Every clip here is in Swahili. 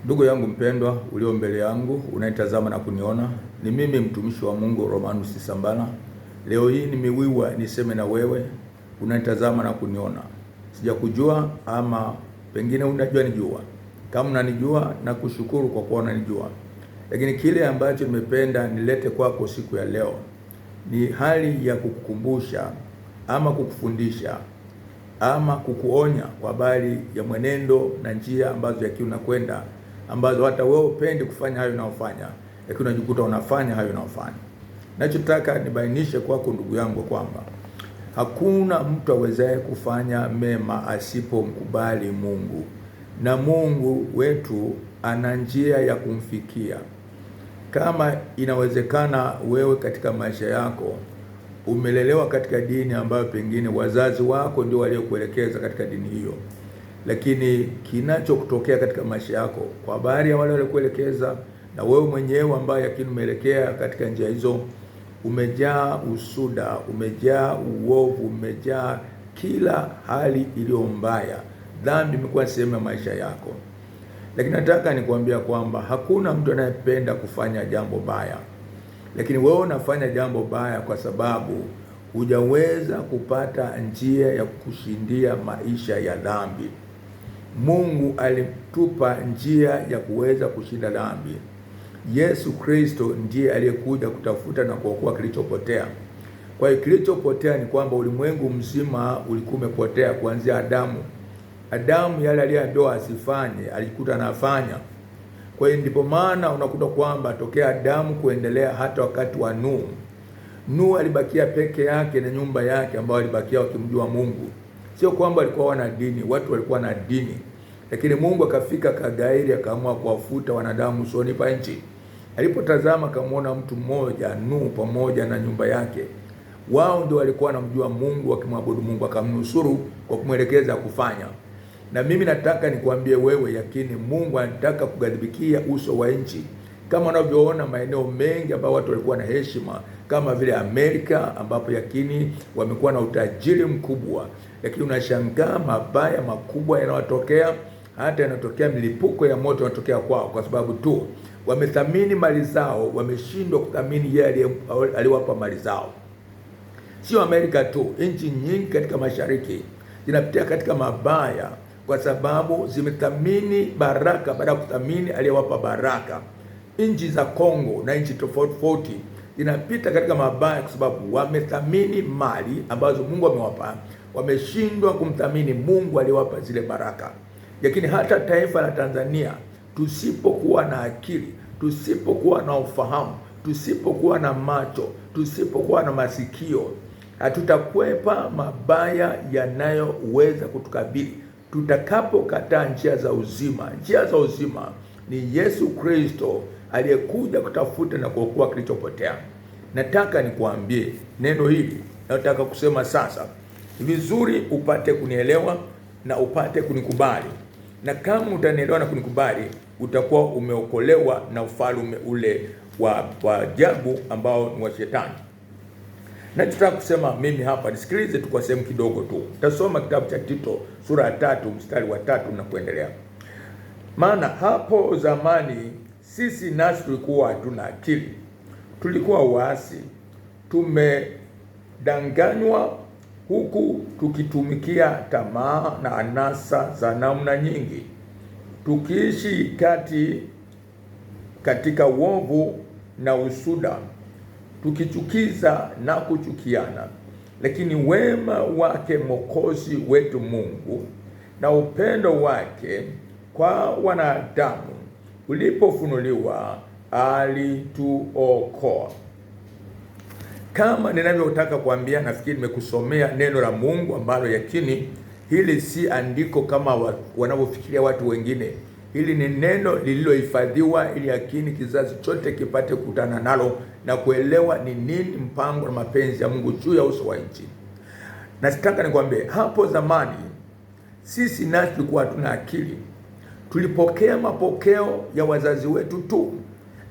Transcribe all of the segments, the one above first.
Ndugu yangu mpendwa, ulio mbele yangu, unayetazama na kuniona, ni mimi mtumishi wa Mungu Romanus Sambala. Leo hii nimewiwa niseme na wewe unayetazama na kuniona. Sijakujua ama pengine unajua nijua. Kama unanijua na kushukuru kwa kuwa unanijua. Lakini kile ambacho nimependa nilete kwako siku ya leo ni hali ya kukukumbusha ama kukufundisha ama kukuonya kwa habari ya mwenendo na njia ambazo yakiwa unakwenda, ambazo hata wewe upendi kufanya hayo unaofanya, lakini unajikuta unafanya hayo unaofanya. Nachotaka nibainishe kwako ndugu yangu kwamba hakuna mtu awezaye kufanya mema asipomkubali Mungu, na Mungu wetu ana njia ya kumfikia. Kama inawezekana wewe katika maisha yako umelelewa katika dini ambayo pengine wazazi wako ndio waliokuelekeza katika dini hiyo, lakini kinachokutokea katika maisha yako kwa habari ya wale waliokuelekeza na wewe mwenyewe ambaye yakini umeelekea katika njia hizo, umejaa usuda, umejaa uovu, umejaa kila hali iliyo mbaya. Dhambi imekuwa sehemu ya maisha yako. Lakini nataka nikwambia kwamba hakuna mtu anayependa kufanya jambo baya, lakini wewe unafanya jambo baya kwa sababu hujaweza kupata njia ya kushindia maisha ya dhambi. Mungu alitupa njia ya kuweza kushinda dhambi. Yesu Kristo ndiye aliyekuja kutafuta na kuokoa kilichopotea. Kwa hiyo kilichopotea ni kwamba ulimwengu mzima ulikuwa umepotea kuanzia Adamu. Adamu yale aliyoambiwa asifanye alikuta anafanya. Kwa hiyo ndipo maana unakuta kwamba tokea Adamu kuendelea hata wakati wa Nuhu. Nuhu alibakia peke yake na nyumba yake ambao alibakia wakimjua Mungu. Sio kwamba walikuwa wana dini, watu walikuwa na dini. Lakini Mungu akafika kagairi, akaamua kuwafuta wanadamu usoni pa nchi. Alipotazama akamwona mtu mmoja, Nuhu pamoja na nyumba yake. Wao ndio walikuwa wanamjua Mungu, wakimwabudu Mungu, akamnusuru kwa kumwelekeza kufanya. Na mimi nataka nikwambie wewe, yakini Mungu anataka kugadhibikia uso wa nchi. Kama unavyoona maeneo mengi ambayo watu walikuwa na heshima, kama vile Amerika ambapo yakini wamekuwa na utajiri mkubwa, lakini unashangaa mabaya makubwa yanayotokea, hata yanatokea milipuko ya moto yanatokea kwao kwa sababu tu wamethamini mali zao, wameshindwa kuthamini yeye aliwapa mali zao. Sio Amerika tu, nchi nyingi katika mashariki zinapitia katika mabaya kwa sababu zimethamini baraka baada ya kuthamini aliyewapa baraka. Nchi za Kongo na nchi tofauti zinapita katika mabaya kwa sababu wamethamini mali ambazo Mungu amewapa, wameshindwa kumthamini Mungu aliyewapa zile baraka. Lakini hata taifa la Tanzania, tusipokuwa na akili, tusipokuwa na ufahamu, tusipokuwa na macho, tusipokuwa na masikio, hatutakwepa mabaya yanayoweza kutukabili tutakapokataa njia za uzima. Njia za uzima ni Yesu Kristo aliyekuja kutafuta na kuokoa kilichopotea. Nataka nikuambie neno hili, nataka kusema sasa. Ni vizuri upate kunielewa na upate kunikubali. Na kama utanielewa na kunikubali, utakuwa umeokolewa na ufalme ule wa ajabu ambao ni wa Shetani. Nachotaka kusema mimi hapa, nisikilize tu kwa sehemu kidogo tu. Tasoma kitabu cha Tito sura ya 3 mstari wa 3 na kuendelea. Maana hapo zamani sisi nasi tulikuwa hatuna akili, tulikuwa waasi, tumedanganywa, huku tukitumikia tamaa na anasa za namna nyingi, tukiishi katika uovu na usuda, tukichukiza na kuchukiana. Lakini wema wake Mwokozi wetu Mungu na upendo wake kwa wanadamu ulipofunuliwa, alituokoa. Kama ninavyotaka kuambia, nafikiri nimekusomea neno la Mungu ambalo yakini hili si andiko kama wanavyofikiria watu wengine. Hili ni neno lililohifadhiwa ili yakini kizazi chote kipate kukutana nalo na kuelewa ni nini mpango na mapenzi ya Mungu juu ya uso wa nchi. Na sitaka nikwambie, hapo zamani sisi nasi tulikuwa hatuna akili. Tulipokea mapokeo ya wazazi wetu tu,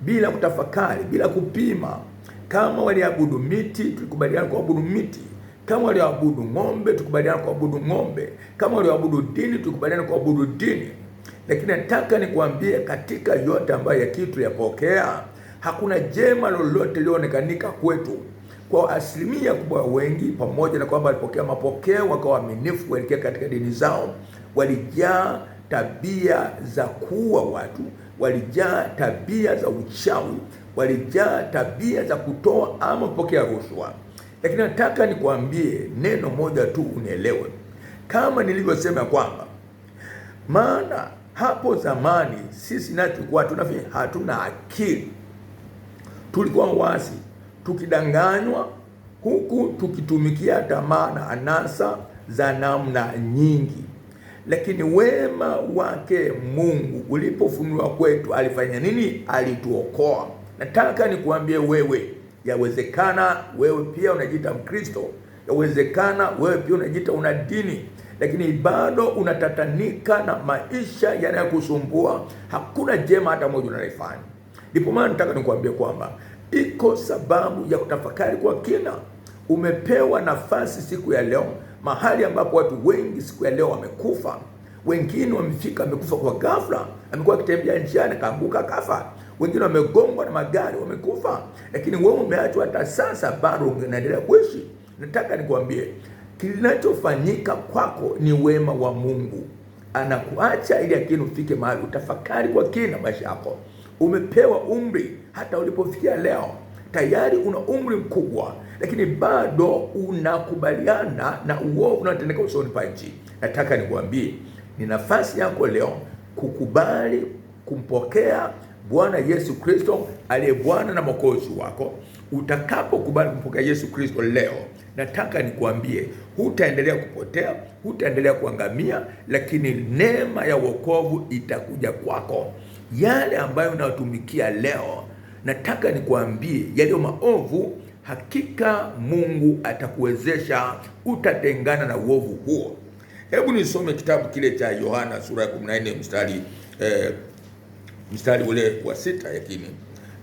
bila kutafakari, bila kupima. Kama waliabudu miti, tulikubaliana kuabudu miti. Kama waliabudu ng'ombe, tulikubaliana kuabudu ng'ombe. Kama waliabudu dini, tulikubaliana kuabudu dini. Lakini nataka nikwambie, katika yote ambayo ya kitu yapokea, hakuna jema lolote lilionekanika kwetu. Kwa asilimia kubwa wengi, pamoja na kwamba walipokea mapokeo wakawa waaminifu kuelekea katika dini zao, walijaa tabia za kuua watu, walijaa tabia za uchawi, walijaa tabia za kutoa ama kupokea rushwa. Lakini nataka nikwambie neno moja tu unielewe, kama nilivyosema kwamba, maana hapo zamani sisi na tulikuwa hatuna akili, tulikuwa wasi, tukidanganywa, huku tukitumikia tamaa na anasa za namna nyingi. Lakini wema wake Mungu ulipofunuliwa kwetu, alifanya nini? Alituokoa. Nataka nikuambie wewe, yawezekana wewe pia unajiita Mkristo, yawezekana wewe pia unajiita una dini, lakini bado unatatanika na maisha yanayokusumbua. Hakuna jema hata moja unalifanya. Ndipo maana nataka nikuambie kwamba iko sababu ya kutafakari kwa kina. Umepewa nafasi siku ya leo, mahali ambapo watu wengi siku ya leo wamekufa. Wengine wamekufa kwa ghafla, amekuwa akitembea njiani kaanguka kafa. Wengine wamegongwa na magari wamekufa. Lakini wewe umeachwa hata sasa bado unaendelea kuishi. Nataka nikwambie, kinachofanyika kwako ni wema wa Mungu. Anakuacha ili akini ufike mahali utafakari kwa kina maisha yako. Umepewa umri, hata ulipofikia leo tayari una umri mkubwa, lakini bado unakubaliana na uovu unaotendeka usoni pa nchi. Nataka nikwambie, ni nafasi yako leo kukubali kumpokea Bwana Yesu Kristo aliye Bwana na Mwokozi wako. Utakapokubali kumpokea Yesu Kristo leo, nataka nikwambie, hutaendelea kupotea, hutaendelea kuangamia, lakini neema ya wokovu itakuja kwako. Yale ambayo unatumikia leo, nataka nikwambie, yaliyo maovu, hakika Mungu atakuwezesha, utatengana na uovu huo. Hebu nisome kitabu kile cha Yohana sura ya 14 mstari ule wa 6. Yakini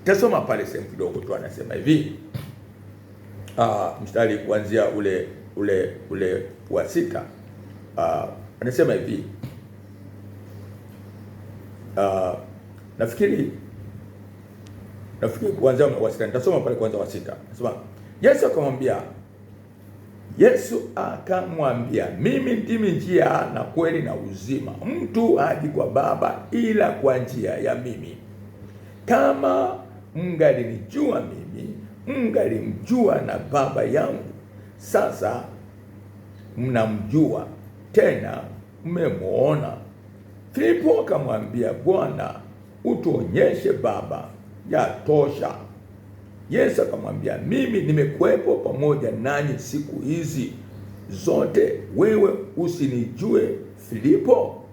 tasoma pale sehemu kidogo tu, anasema hivi, mstari kuanzia ule wa 6. Anasema hivi, nafikiri kuanzia wa 6. Nitasoma pale kwanza wa 6. Anasema Yesu akamwambia, mimi ndimi njia na kweli na uzima. Mtu haji kwa Baba ila kwa njia ya mimi. Kama mngalinijua mimi, mngalimjua na Baba yangu. Sasa mnamjua, tena mmemwona. Filipo akamwambia, Bwana, utuonyeshe Baba, yatosha. Yesu akamwambia, mimi nimekuwepo pamoja nanyi siku hizi zote, wewe usinijue Filipo?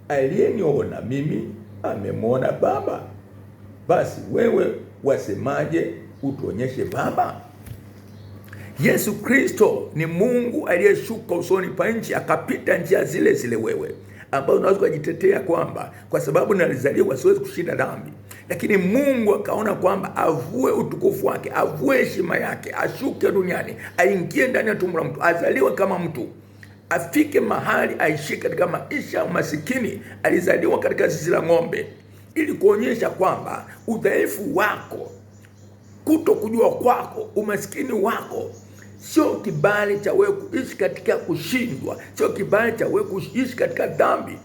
Aliyeniona mimi amemwona Baba. Basi wewe wasemaje, utuonyeshe Baba? Yesu Kristo ni Mungu aliyeshuka usoni pa nchi, akapita njia zile zile wewe ambazo unaweza kujitetea kwamba kwa sababu nalizaliwa siwezi kushinda dhambi. Lakini Mungu akaona kwamba avue utukufu wake, avue heshima yake, ashuke duniani, aingie ndani ya tumbo la mtu, azaliwe kama mtu, afike mahali aishi katika maisha ya umasikini. Alizaliwa katika zizi la ng'ombe ili kuonyesha kwamba udhaifu wako, kutokujua kwako, umasikini wako sio kibali cha wewe kuishi katika kushindwa, sio kibali cha wewe kuishi katika dhambi.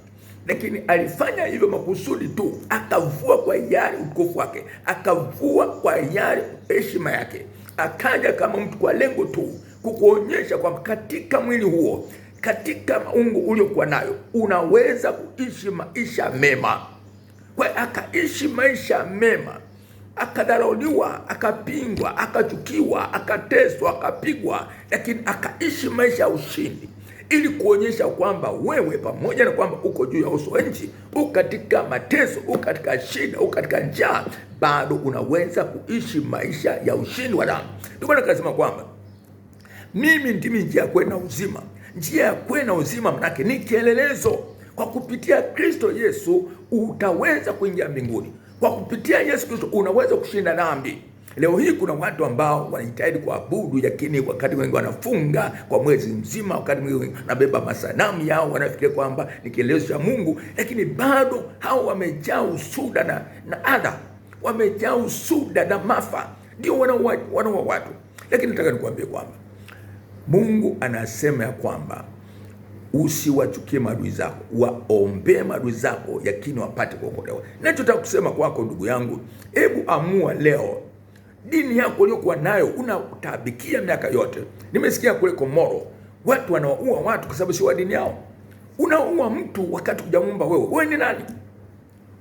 Lakini alifanya hivyo makusudi tu, akavua kwa hiari utukufu wake, akavua kwa hiari heshima yake, akaja kama mtu kwa lengo tu kukuonyesha kwamba katika mwili huo, katika maungo uliokuwa nayo, unaweza kuishi maisha mema. Kwa akaishi maisha mema, akadharauliwa, akapingwa, akachukiwa, akateswa, akapigwa, lakini akaishi maisha ya ushindi, ili kuonyesha kwamba wewe, pamoja na kwamba uko juu ya uso wa nchi, uko katika mateso, uko katika shida, uko katika njaa, bado unaweza kuishi maisha ya ushindi wa dhambi. Ndio maana akasema kwamba mimi ndimi njia ya kweli na uzima. Njia ya kweli na uzima manake ni kielelezo. Kwa kupitia Kristo Yesu utaweza kuingia mbinguni. Kwa kupitia Yesu Kristo unaweza kushinda dhambi. Leo hii kuna watu ambao wanajitahidi kuabudu, lakini wakati wengi wanafunga kwa mwezi mzima, wakati mwingine wanabeba masanamu yao, wanafikiria kwamba ni kielezo cha Mungu, lakini bado hao wamejaa usuda na adha, wamejaa usuda na mafa, ndio wanaua watu. Lakini nataka nikuambie kwamba Mungu anasema ya kwamba usiwachukie maadui zako, waombee maadui zako, yakini wapate kuokolewa. Ninachotaka kusema kwako ndugu yangu, hebu amua leo, dini yako uliyokuwa nayo unatabikia miaka yote. Nimesikia kule Komoro watu wanaua watu kwa sababu si wa dini yao. Unaua mtu wakati hujamuomba wewe. Wewe ni nani?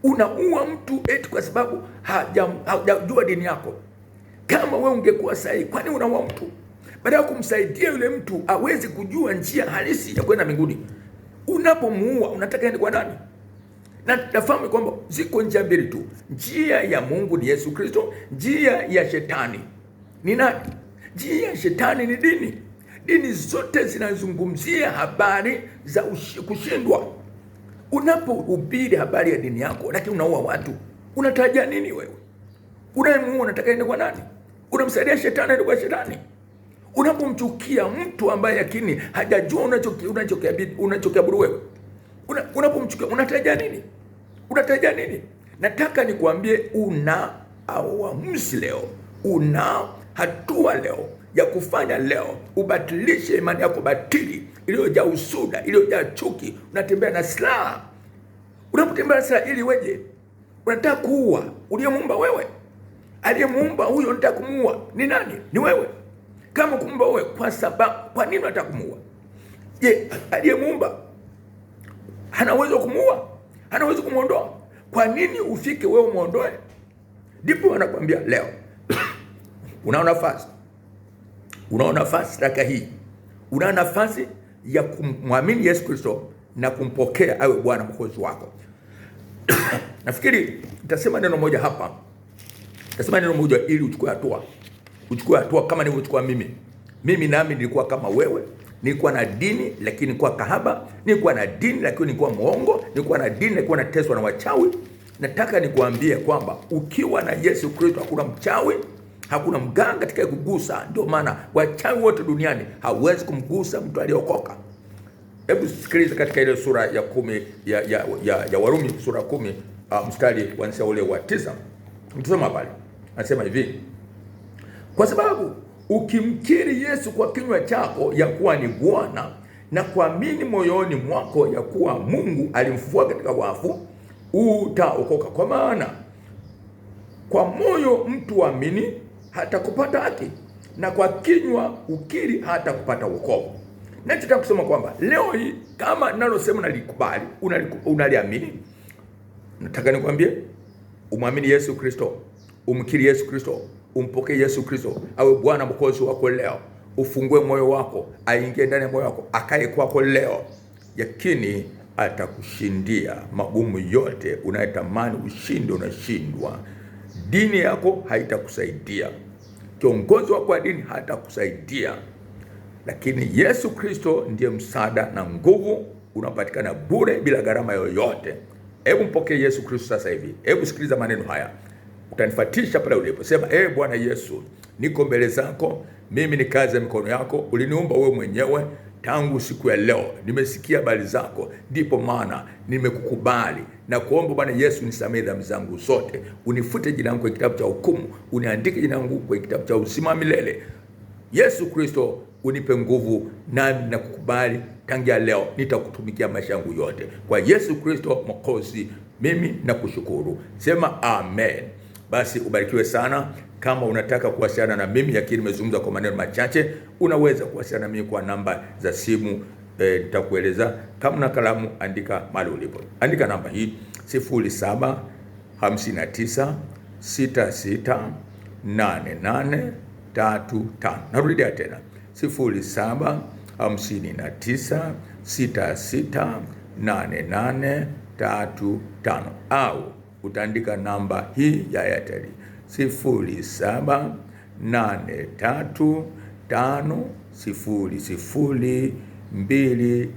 Unaua mtu eti kwa sababu hajajua dini yako. Kama wewe ungekuwa sahihi, kwani unaua mtu? Baada ya kumsaidia yule mtu aweze kujua njia halisi ya kwenda mbinguni. Unapomuua unataka ende kwa nani? Na nafahamu kwamba ziko njia mbili tu. Njia ya Mungu ni Yesu Kristo, njia ya shetani ni nani? Njia ya shetani ni dini. Dini zote zinazungumzia habari za kushindwa. Unapohubiri habari ya dini yako lakini unaua watu, unatarajia nini wewe? Unayemuua unataka ende kwa nani? Unamsaidia shetani ende kwa shetani. Unapomchukia mtu ambaye yakini hajajua unachokiabudu wewe, unapomchukia unatarajia nini? Unatarajia nini? Nataka nikwambie, una uamuzi leo, una hatua leo ya kufanya leo, ubatilishe imani yako batili iliyojaa usuda, iliyojaa chuki. Unatembea na silaha. Unapotembea na silaha ili weje? Unataka kuua uliyemuumba wewe. Aliyemuumba huyo unataka kumuua ni nani? Ni wewe. Kama kumuumba wewe, kwa sababu kwa nini unataka kumuua? Je, aliyemuumba hana uwezo kumuua? Hana uwezo kumuondoa? Kwa nini ufike wewe muondoe? Ndipo wanakuambia leo unaona nafasi. Unaona nafasi raka hii. Unaona nafasi ya kumwamini Yesu Kristo na kumpokea awe Bwana Mwokozi wako. Nafikiri nitasema neno moja hapa. Nitasema neno moja ili uchukue hatua. Uchukue hatua kama nilivyochukua mimi. Mimi nami nilikuwa kama wewe. Nilikuwa na dini lakini nilikuwa kahaba. Nilikuwa na dini lakini nilikuwa muongo. Nilikuwa na dini lakini nateswa na wachawi. Nataka nikuambie kwamba ukiwa na Yesu Kristo hakuna mchawi, hakuna mganga atakaye kugusa. Ndio maana wachawi wote duniani hawezi kumgusa mtu aliyeokoka. Hebu sikiliza katika ile sura ya 10 ya Warumi, sura 10 mstari wa ule wa 9. Mtasoma pale. Anasema hivi: kwa sababu ukimkiri Yesu kwa kinywa chako ya kuwa ni Bwana na kuamini moyoni mwako ya kuwa Mungu alimfufua katika wafu, utaokoka. Kwa maana kwa moyo mtu amini hata kupata haki, na kwa kinywa ukiri hata kupata wokovu. Nachotaka kusema kwamba leo hii kama nalosema nalikubali, unaliamini, nataka nikwambie umwamini Yesu Kristo, umkiri Yesu Kristo, umpokee Yesu Kristo awe Bwana Mwokozi wako leo. Ufungue moyo wako, aingie ndani ya moyo wako, akae kwako leo. Yakini atakushindia magumu yote unayotamani ushinde, unashindwa. Dini yako haitakusaidia, kiongozi wako wa dini hatakusaidia, lakini Yesu Kristo ndiye msaada na nguvu. Unapatikana bure bila gharama yoyote. Hebu mpokee Yesu Kristo sasa hivi. Hebu sikiliza maneno haya, utanifuatisha pale ulipo. Sema: Bwana Yesu, niko mbele zako, mimi ni kazi ya mikono yako. Uliniumba wewe mwenyewe. Tangu siku ya leo nimesikia habari zako, ndipo maana nimekukubali na kuomba Bwana Yesu, nisamehe dhambi zangu zote, unifute jina langu kwenye kitabu cha hukumu, uniandike jina langu kwenye kitabu cha uzima wa milele. Yesu Kristo, unipe nguvu, nami nakukubali. Tangia leo nitakutumikia maisha yangu yote. Kwa Yesu Kristo Mwokozi, mimi nakushukuru. Sema amen. Basi ubarikiwe sana. Kama unataka kuwasiliana na mimi, yakini nimezungumza kwa maneno machache, unaweza kuwasiliana na mimi kwa namba za simu. Nitakueleza. Kama na kalamu, andika mahali ulipo. Andika namba hii 0759668835. Narudia tena 0759668835, au utaandika namba hii ya Airtel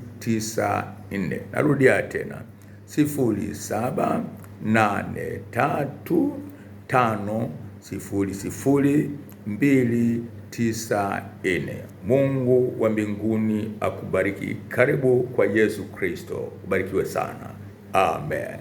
0783500294. Narudia tena 078350 000294. Mungu wa mbinguni akubariki. Karibu kwa Yesu Kristo. Ubarikiwe sana. Amen.